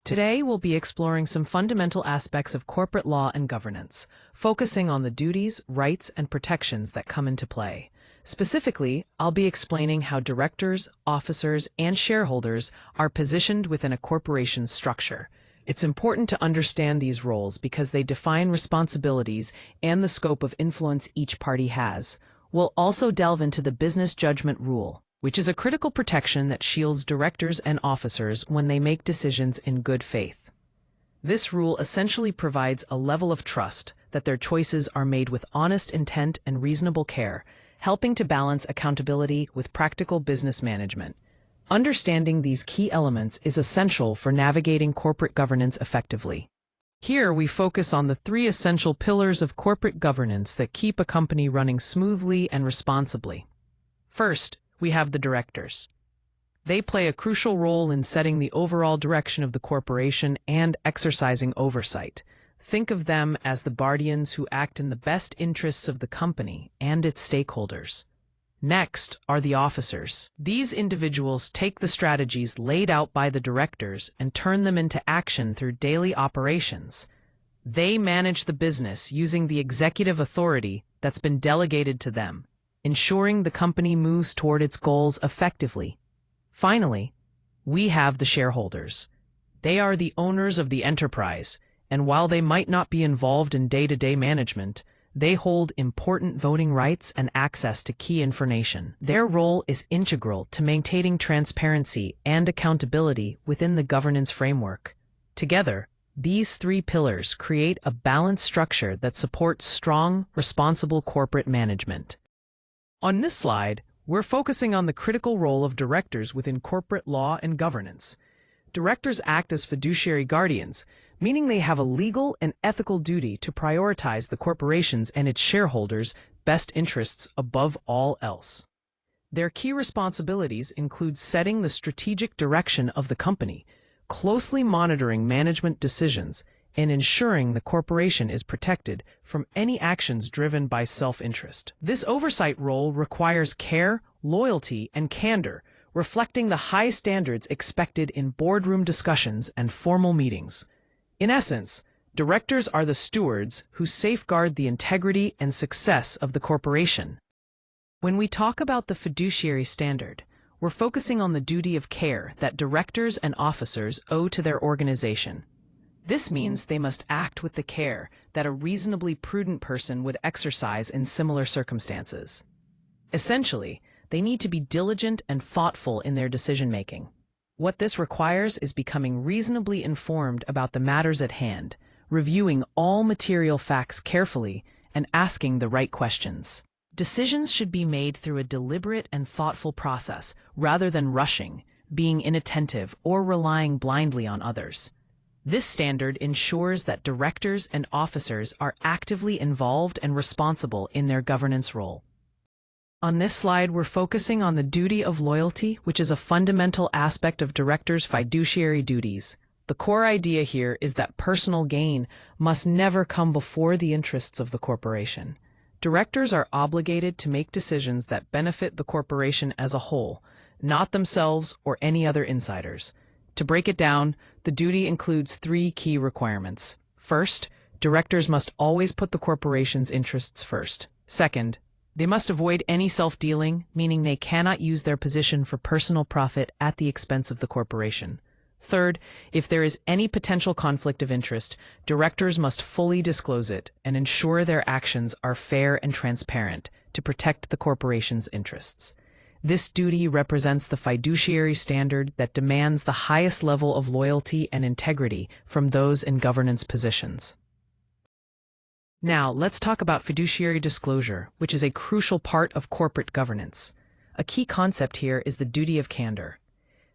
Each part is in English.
Today, we'll be exploring some fundamental aspects of corporate law and governance, focusing on the duties, rights, and protections that come into play. Specifically, I'll be explaining how directors, officers, and shareholders are positioned within a corporation's structure. It's important to understand these roles because they define responsibilities and the scope of influence each party has. We'll also delve into the business judgment rule, which is a critical protection that shields directors and officers when they make decisions in good faith. This rule essentially provides a level of trust that their choices are made with honest intent and reasonable care, helping to balance accountability with practical business management. Understanding these key elements is essential for navigating corporate governance effectively. Here we focus on the three essential pillars of corporate governance that keep a company running smoothly and responsibly. First, we have the directors. They play a crucial role in setting the overall direction of the corporation and exercising oversight. Think of them as the guardians who act in the best interests of the company and its stakeholders. Next are the officers. These individuals take the strategies laid out by the directors and turn them into action through daily operations. They manage the business using the executive authority that's been delegated to them, ensuring the company moves toward its goals effectively. Finally, we have the shareholders. They are the owners of the enterprise, and while they might not be involved in day-to-day management, they hold important voting rights and access to key information. Their role is integral to maintaining transparency and accountability within the governance framework. Together, these three pillars create a balanced structure that supports strong, responsible corporate management. On this slide, we're focusing on the critical role of directors within corporate law and governance. Directors act as fiduciary guardians, meaning they have a legal and ethical duty to prioritize the corporation's and its shareholders' best interests above all else. Their key responsibilities include setting the strategic direction of the company, closely monitoring management decisions, and ensuring the corporation is protected from any actions driven by self-interest. This oversight role requires care, loyalty, and candor, reflecting the high standards expected in boardroom discussions and formal meetings. In essence, directors are the stewards who safeguard the integrity and success of the corporation. When we talk about the fiduciary standard, we're focusing on the duty of care that directors and officers owe to their organization. This means they must act with the care that a reasonably prudent person would exercise in similar circumstances. Essentially, they need to be diligent and thoughtful in their decision-making. What this requires is becoming reasonably informed about the matters at hand, reviewing all material facts carefully, and asking the right questions. Decisions should be made through a deliberate and thoughtful process, rather than rushing, being inattentive, or relying blindly on others. This standard ensures that directors and officers are actively involved and responsible in their governance role. On this slide, we're focusing on the duty of loyalty, which is a fundamental aspect of directors' fiduciary duties. The core idea here is that personal gain must never come before the interests of the corporation. Directors are obligated to make decisions that benefit the corporation as a whole, not themselves or any other insiders. To break it down, the duty includes three key requirements. First, directors must always put the corporation's interests first. Second, they must avoid any self-dealing, meaning they cannot use their position for personal profit at the expense of the corporation. Third, if there is any potential conflict of interest, directors must fully disclose it and ensure their actions are fair and transparent to protect the corporation's interests. This duty represents the fiduciary standard that demands the highest level of loyalty and integrity from those in governance positions. Now, let's talk about fiduciary disclosure, which is a crucial part of corporate governance. A key concept here is the duty of candor.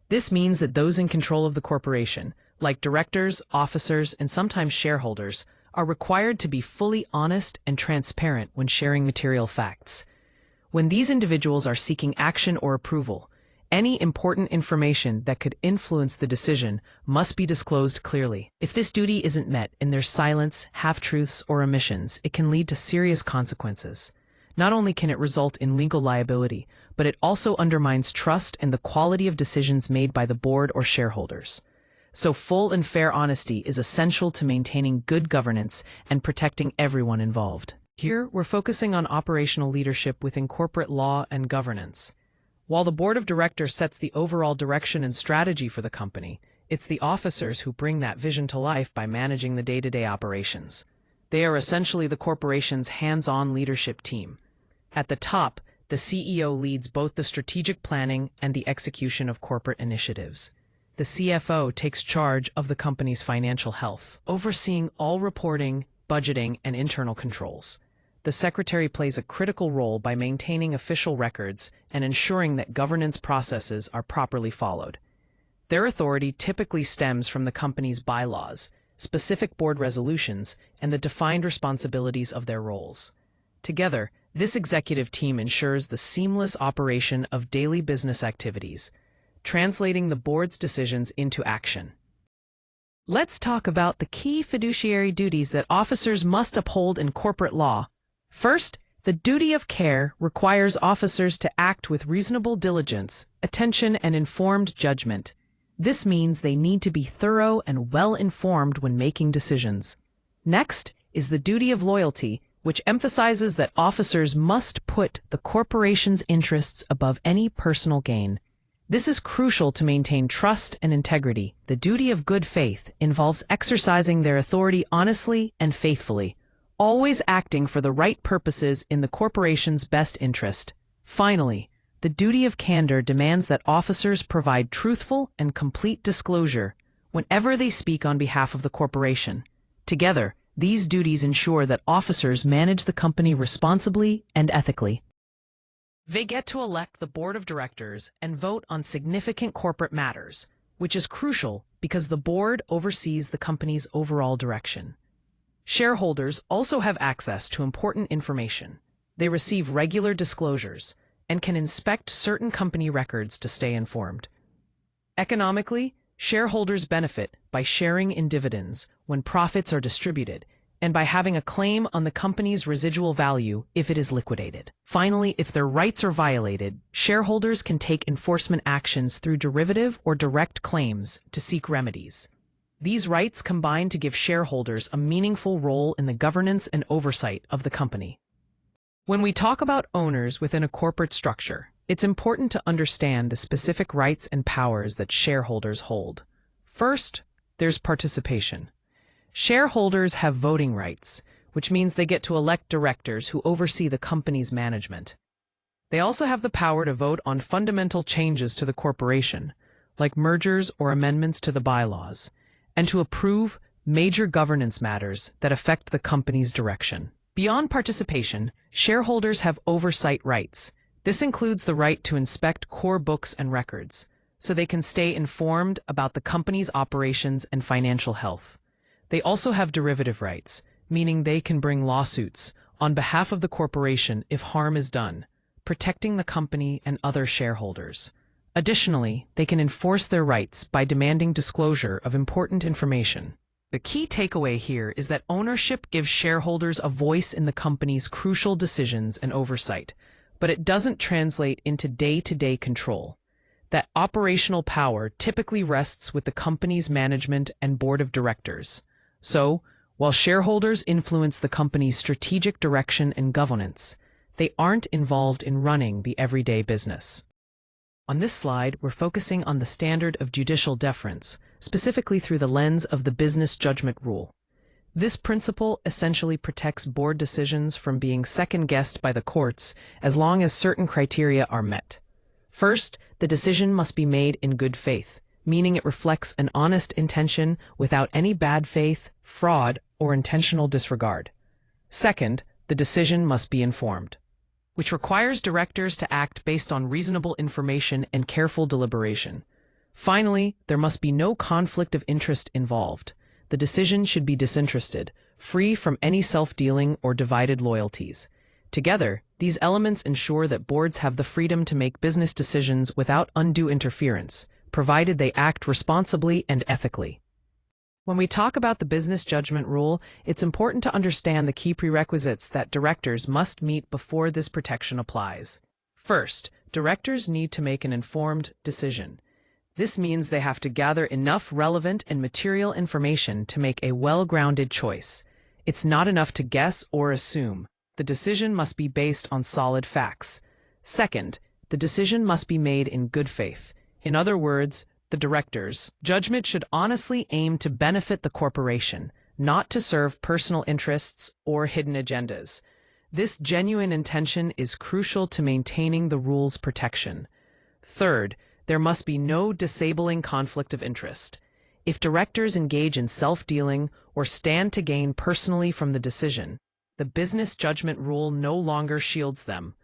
This means that those in control of the corporation, like directors, officers, and sometimes shareholders, are required to be fully honest and transparent when sharing material facts. When these individuals are seeking action or approval, any important information that could influence the decision must be disclosed clearly. If this duty isn't met and there's silence, half-truths, or omissions, it can lead to serious consequences. Not only can it result in legal liability, but it also undermines trust and the quality of decisions made by the board or shareholders. so full and fair honesty is essential to maintaining good governance and protecting everyone involved. Here, we're focusing on operational leadership within corporate law and governance. While the board of directors sets the overall direction and strategy for the company, it's the officers who bring that vision to life by managing the day-to-day operations. They are essentially the corporation's hands-on leadership team. At the top, the CEO leads both the strategic planning and the execution of corporate initiatives. The CFO takes charge of the company's financial health, overseeing all reporting, budgeting, and internal controls. The secretary plays a critical role by maintaining official records and ensuring that governance processes are properly followed. Their authority typically stems from the company's bylaws, specific board resolutions, and the defined responsibilities of their roles. Together, this executive team ensures the seamless operation of daily business activities, translating the board's decisions into action. Let's talk about the key fiduciary duties that officers must uphold in corporate law. First, the duty of care requires officers to act with reasonable diligence, attention, and informed judgment. This means they need to be thorough and well-informed when making decisions. Next is the duty of loyalty, which emphasizes that officers must put the corporation's interests above any personal gain. This is crucial to maintain trust and integrity. The duty of good faith involves exercising their authority honestly and faithfully, always acting for the right purposes in the corporation's best interest. Finally, the duty of candor demands that officers provide truthful and complete disclosure whenever they speak on behalf of the corporation. Together, these duties ensure that officers manage the company responsibly and ethically. They get to elect the board of directors and vote on significant corporate matters, which is crucial because the board oversees the company's overall direction. Shareholders also have access to important information. They receive regular disclosures and can inspect certain company records to stay informed. Economically, shareholders benefit by sharing in dividends when profits are distributed and by having a claim on the company's residual value if it is liquidated. Finally, if their rights are violated, shareholders can take enforcement actions through derivative or direct claims to seek remedies. These rights combine to give shareholders a meaningful role in the governance and oversight of the company. When we talk about owners within a corporate structure, it's important to understand the specific rights and powers that shareholders hold. First, there's participation. Shareholders have voting rights, which means they get to elect directors who oversee the company's management. They also have the power to vote on fundamental changes to the corporation, like mergers or amendments to the bylaws, and to approve major governance matters that affect the company's direction. Beyond participation, shareholders have oversight rights. This includes the right to inspect core books and records, so they can stay informed about the company's operations and financial health. They also have derivative rights, meaning they can bring lawsuits on behalf of the corporation if harm is done, protecting the company and other shareholders. Additionally, they can enforce their rights by demanding disclosure of important information. The key takeaway here is that ownership gives shareholders a voice in the company's crucial decisions and oversight, but it doesn't translate into day-to-day control. That operational power typically rests with the company's management and board of directors. So, while shareholders influence the company's strategic direction and governance, they aren't involved in running the everyday business. On this slide, we're focusing on the standard of judicial deference, specifically through the lens of the business judgment rule. This principle essentially protects board decisions from being second-guessed by the courts as long as certain criteria are met. First, the decision must be made in good faith, meaning it reflects an honest intention without any bad faith, fraud, or intentional disregard. Second, the decision must be informed, which requires directors to act based on reasonable information and careful deliberation. Finally, there must be no conflict of interest involved. The decision should be disinterested, free from any self-dealing or divided loyalties. Together, these elements ensure that boards have the freedom to make business decisions without undue interference, provided they act responsibly and ethically. When we talk about the business judgment rule, it's important to understand the key prerequisites that directors must meet before this protection applies. First, directors need to make an informed decision. This means they have to gather enough relevant and material information to make a well-grounded choice. It's not enough to guess or assume. The decision must be based on solid facts. Second, the decision must be made in good faith. In other words, the director's judgment should honestly aim to benefit the corporation, not to serve personal interests or hidden agendas. This genuine intention is crucial to maintaining the rule's protection. Third, there must be no disabling conflict of interest. If directors engage in self-dealing or stand to gain personally from the decision, the business judgment rule no longer shields them.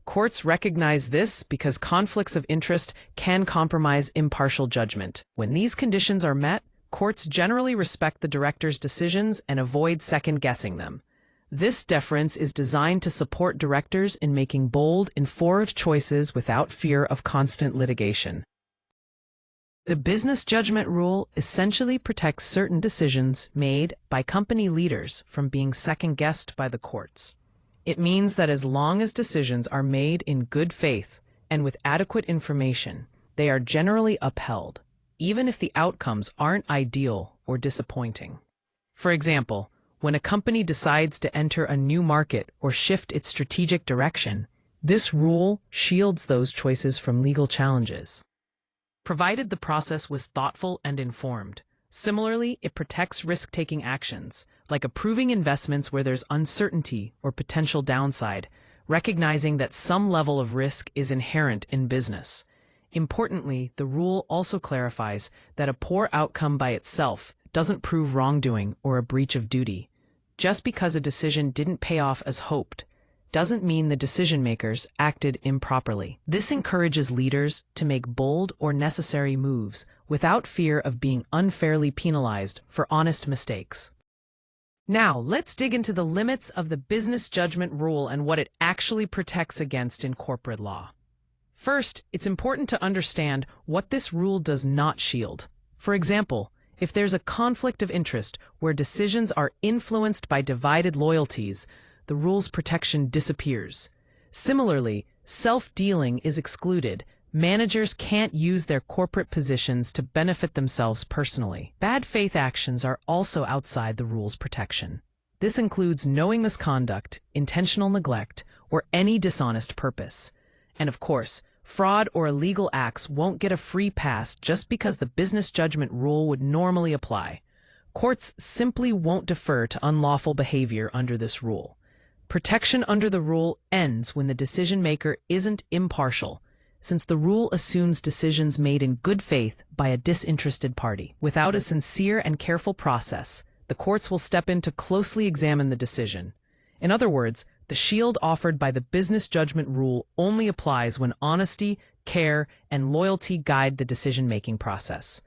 Courts recognize this because conflicts of interest can compromise impartial judgment. When these conditions are met, courts generally respect the director's decisions and avoid second-guessing them. This deference is designed to support directors in making bold, informed choices without fear of constant litigation. The business judgment rule essentially protects certain decisions made by company leaders from being second-guessed by the courts. It means that as long as decisions are made in good faith and with adequate information, they are generally upheld, even if the outcomes aren't ideal or disappointing. For example, when a company decides to enter a new market or shift its strategic direction, this rule shields those choices from legal challenges, provided the process was thoughtful and informed. Similarly, it protects risk-taking actions, like approving investments where there's uncertainty or potential downside, recognizing that some level of risk is inherent in business. Importantly, the rule also clarifies that a poor outcome by itself doesn't prove wrongdoing or a breach of duty. Just because a decision didn't pay off as hoped doesn't mean the decision-makers acted improperly. This encourages leaders to make bold or necessary moves without fear of being unfairly penalized for honest mistakes. Now, let's dig into the limits of the business judgment rule and what it actually protects against in corporate law. First, it's important to understand what this rule does not shield. For example, if there's a conflict of interest where decisions are influenced by divided loyalties, the rule's protection disappears. Similarly, self-dealing is excluded. Managers can't use their corporate positions to benefit themselves personally. Bad faith actions are also outside the rule's protection. This includes knowing misconduct, intentional neglect, or any dishonest purpose. And of course, fraud or illegal acts won't get a free pass just because the business judgment rule would normally apply. Courts simply won't defer to unlawful behavior under this rule. Protection under the rule ends when the decision-maker isn't impartial, since the rule assumes decisions made in good faith by a disinterested party. Without a sincere and careful process, the courts will step in to closely examine the decision. In other words, the shield offered by the business judgment rule only applies when honesty, care, and loyalty guide the decision-making process.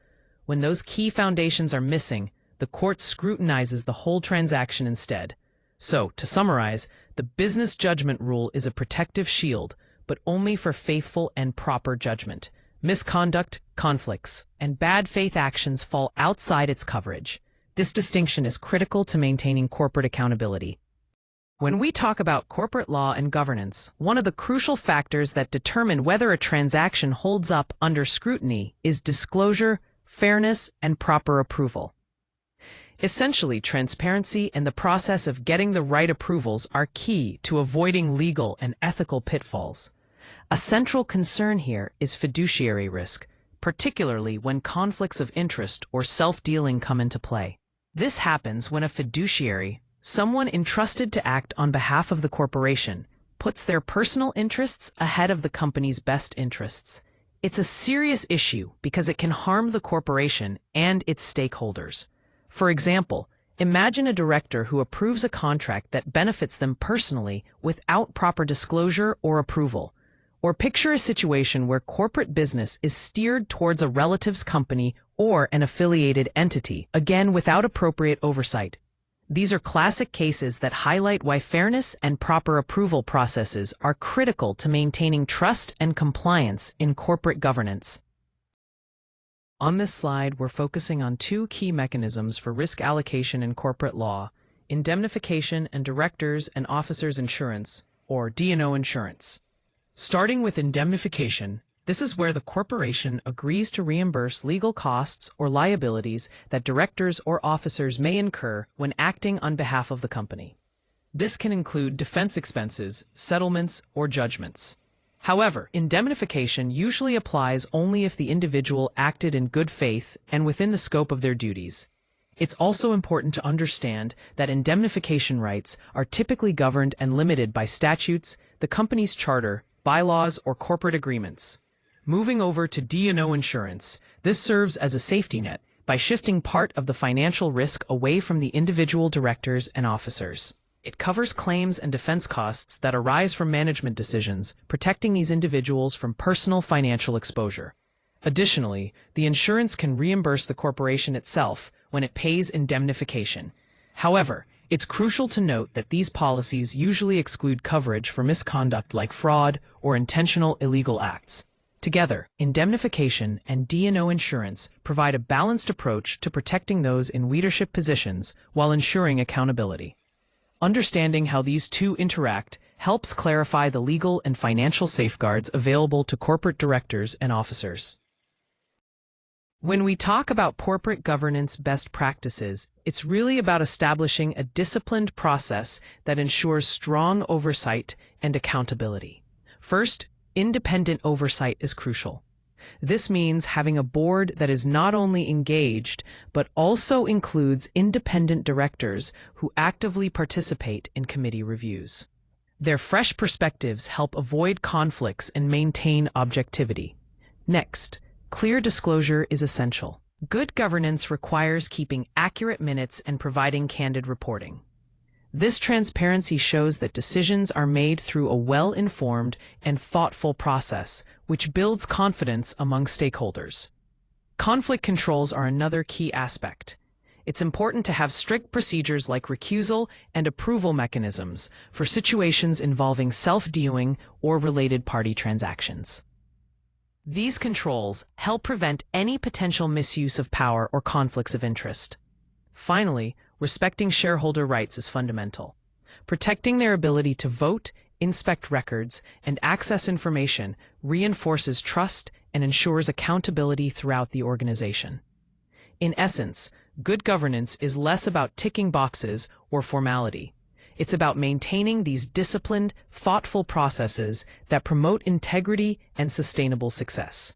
When those key foundations are missing, the court scrutinizes the whole transaction instead. So, to summarize, the business judgment rule is a protective shield, but only for faithful and proper judgment. Misconduct, conflicts, and bad faith actions fall outside its coverage. This distinction is critical to maintaining corporate accountability. When we talk about corporate law and governance, one of the crucial factors that determine whether a transaction holds up under scrutiny is disclosure, fairness, and proper approval. Essentially, transparency and the process of getting the right approvals are key to avoiding legal and ethical pitfalls. A central concern here is fiduciary risk, particularly when conflicts of interest or self-dealing come into play. This happens when a fiduciary, someone entrusted to act on behalf of the corporation, puts their personal interests ahead of the company's best interests. It's a serious issue because it can harm the corporation and its stakeholders. For example, imagine a director who approves a contract that benefits them personally without proper disclosure or approval. Or picture a situation where corporate business is steered towards a relative's company or an affiliated entity, again without appropriate oversight. These are classic cases that highlight why fairness and proper approval processes are critical to maintaining trust and compliance in corporate governance. On this slide, we're focusing on two key mechanisms for risk allocation in corporate law: indemnification and directors' and officers' insurance, or D&O insurance. Starting with indemnification, This is where the corporation agrees to reimburse legal costs or liabilities that directors or officers may incur when acting on behalf of the company. This can include defense expenses, settlements, or judgments. However, indemnification usually applies only if the individual acted in good faith and within the scope of their duties. It's also important to understand that indemnification rights are typically governed and limited by statutes, the company's charter, bylaws, or corporate agreements. Moving over to D&O insurance, this serves as a safety net by shifting part of the financial risk away from the individual directors and officers. It covers claims and defense costs that arise from management decisions, protecting these individuals from personal financial exposure. Additionally, the insurance can reimburse the corporation itself when it pays indemnification. However, it's crucial to note that these policies usually exclude coverage for misconduct like fraud or intentional illegal acts. Together, indemnification and D&O insurance provide a balanced approach to protecting those in leadership positions while ensuring accountability. Understanding how these two interact helps clarify the legal and financial safeguards available to corporate directors and officers. When we talk about corporate governance best practices, it's really about establishing a disciplined process that ensures strong oversight and accountability. First, independent oversight is crucial. This means having a board that is not only engaged, but also includes independent directors who actively participate in committee reviews. Their fresh perspectives help avoid conflicts and maintain objectivity. Next, clear disclosure is essential. Good governance requires keeping accurate minutes and providing candid reporting. This transparency shows that decisions are made through a well-informed and thoughtful process, which builds confidence among stakeholders. Conflict controls are another key aspect. It's important to have strict procedures like recusal and approval mechanisms for situations involving self-dealing or related party transactions. These controls help prevent any potential misuse of power or conflicts of interest. Finally, respecting shareholder rights is fundamental. Protecting their ability to vote, inspect records, and access information reinforces trust and ensures accountability throughout the organization. In essence, good governance is less about ticking boxes or formality. It's about maintaining these disciplined, thoughtful processes that promote integrity and sustainable success.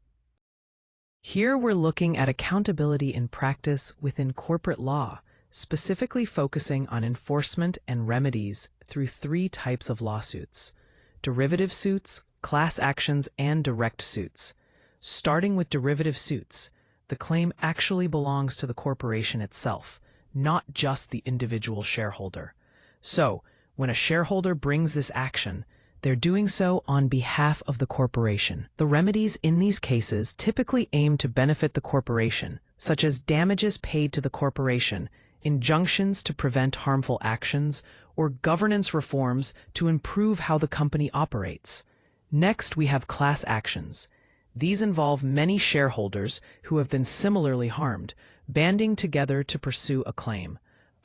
Here we're looking at accountability in practice within corporate law, specifically focusing on enforcement and remedies through 3 types of lawsuits: derivative suits, class actions, and direct suits. Starting with derivative suits, the claim actually belongs to the corporation itself, not just the individual shareholder. So, when a shareholder brings this action, they're doing so on behalf of the corporation. The remedies in these cases typically aim to benefit the corporation, such as damages paid to the corporation, injunctions to prevent harmful actions, or governance reforms to improve how the company operates. Next, we have class actions. These involve many shareholders who have been similarly harmed, banding together to pursue a claim.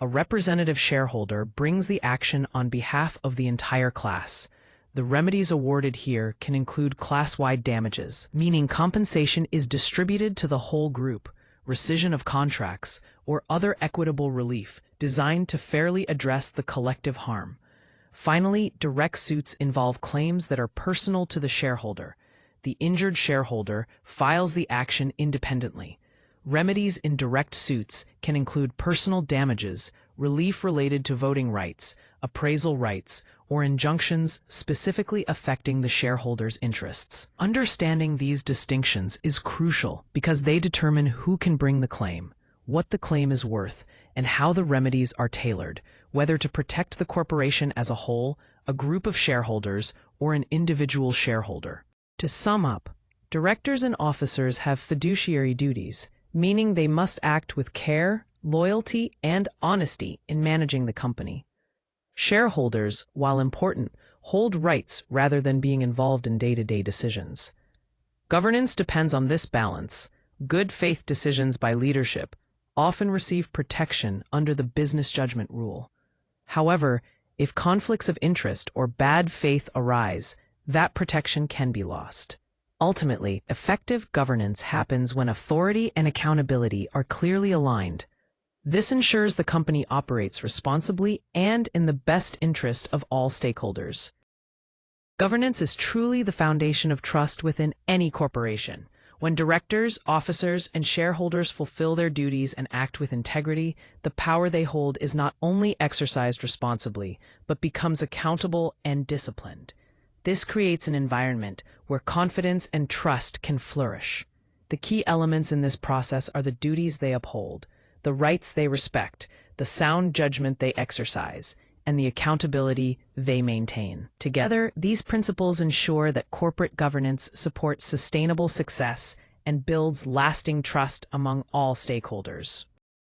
A representative shareholder brings the action on behalf of the entire class. The remedies awarded here can include class-wide damages, meaning compensation is distributed to the whole group, rescission of contracts, or other equitable relief designed to fairly address the collective harm. Finally, direct suits involve claims that are personal to the shareholder. The injured shareholder files the action independently. Remedies in direct suits can include personal damages, relief related to voting rights, appraisal rights, or injunctions specifically affecting the shareholder's interests. Understanding these distinctions is crucial because they determine who can bring the claim, what the claim is worth, and how the remedies are tailored, whether to protect the corporation as a whole, a group of shareholders, or an individual shareholder. To sum up, directors and officers have fiduciary duties, meaning they must act with care, loyalty, and honesty in managing the company. Shareholders, while important, hold rights rather than being involved in day-to-day decisions. Governance depends on this balance. Good faith decisions by leadership often receive protection under the business judgment rule. However, if conflicts of interest or bad faith arise, that protection can be lost. Ultimately, effective governance happens when authority and accountability are clearly aligned. This ensures the company operates responsibly and in the best interest of all stakeholders. Governance is truly the foundation of trust within any corporation. When directors, officers, and shareholders fulfill their duties and act with integrity, the power they hold is not only exercised responsibly, but becomes accountable and disciplined. This creates an environment where confidence and trust can flourish. The key elements in this process are the duties they uphold, the rights they respect, the sound judgment they exercise, and the accountability they maintain. Together, these principles ensure that corporate governance supports sustainable success and builds lasting trust among all stakeholders.